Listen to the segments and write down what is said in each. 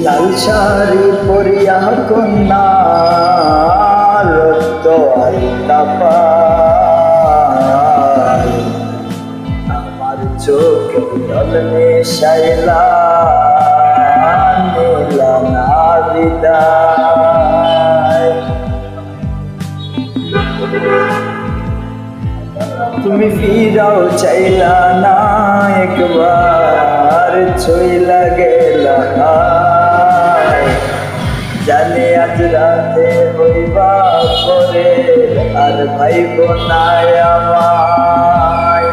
লাল শাড়ি পরিয়া কন্যা রক্ত আলতা পায় আমার চোখ জল মেশাইলা নিলা না বিদায় তুমি ফিরাও চাইলা না একবার ছইলা গেলা জানে আজ রাতে হইবা পরে আর ভাইব না আমায়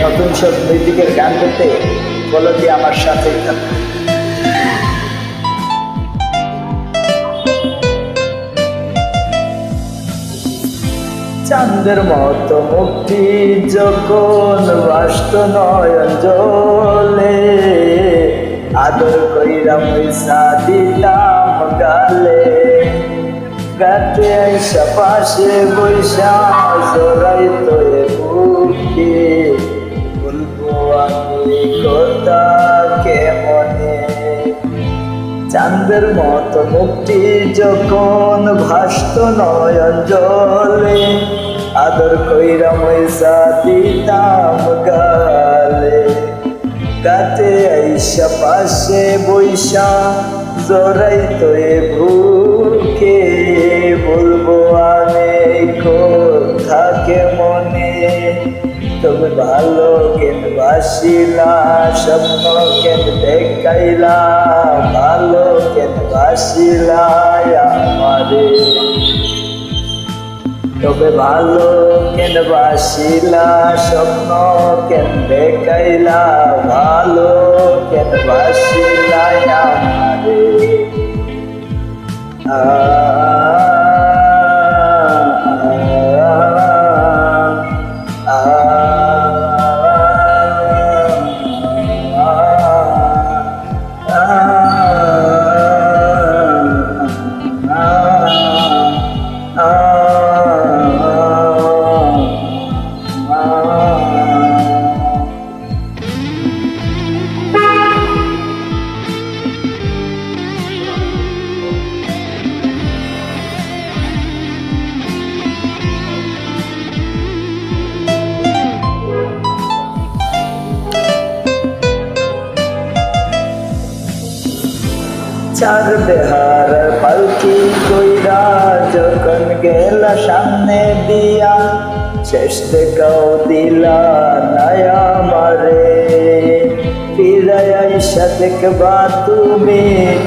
নতুন সব মিউজিকের গান করতে বলো কি আমার সাথে থাকো। চাঁদের মতো মুক্তি যখন বাস্ত নয়ন জলে আদর কইরা পয়সা দিতাম গালে গাতে আইসা পাশে বৈশা জোরাই তো বুকে বলবো আমি কথা কেমনে। চাঁদের মতো মুক্তি যখন ভাসত নয়ন জলে আদর কইরা পয়সা দিতাম গালে গাতে আইসা পাশে বৈশা জোরাই তো বুকে বলবো আমি কথা কেমনে। তুমি ভালো কেন বাসিলা স্বপ্ন কেন দেখাইলা ভালো কেন বাসিলা আমারে তবে ভালো কেন বাসিলা স্বপ্ন কেন দেখাইলা ভালো কেন বাসিলা আমারে চার বেহার পালকি কইরা যখন গেলা সামনে দিয়া শেষ দেখাও দিলা নায়া মারে ফিরাই আইসা দেখবা তুমি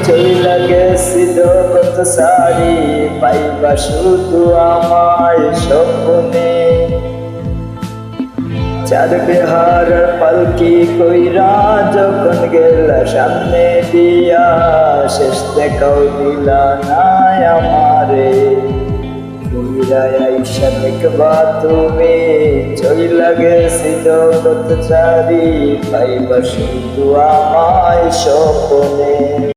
চইলা গেছি জগৎ সারি পাইবা শুধু আমায় স্বপ্নে। চার বেহার পালকি কইরা যখন গেলা সামনে দিয়া শেষ দেখাও দিলা না আমারে ফিরাই আইসা দেখবা তুমি চইলা গেছি জগৎ চারি পাইবা শুধু আমায় স্বপ্নে।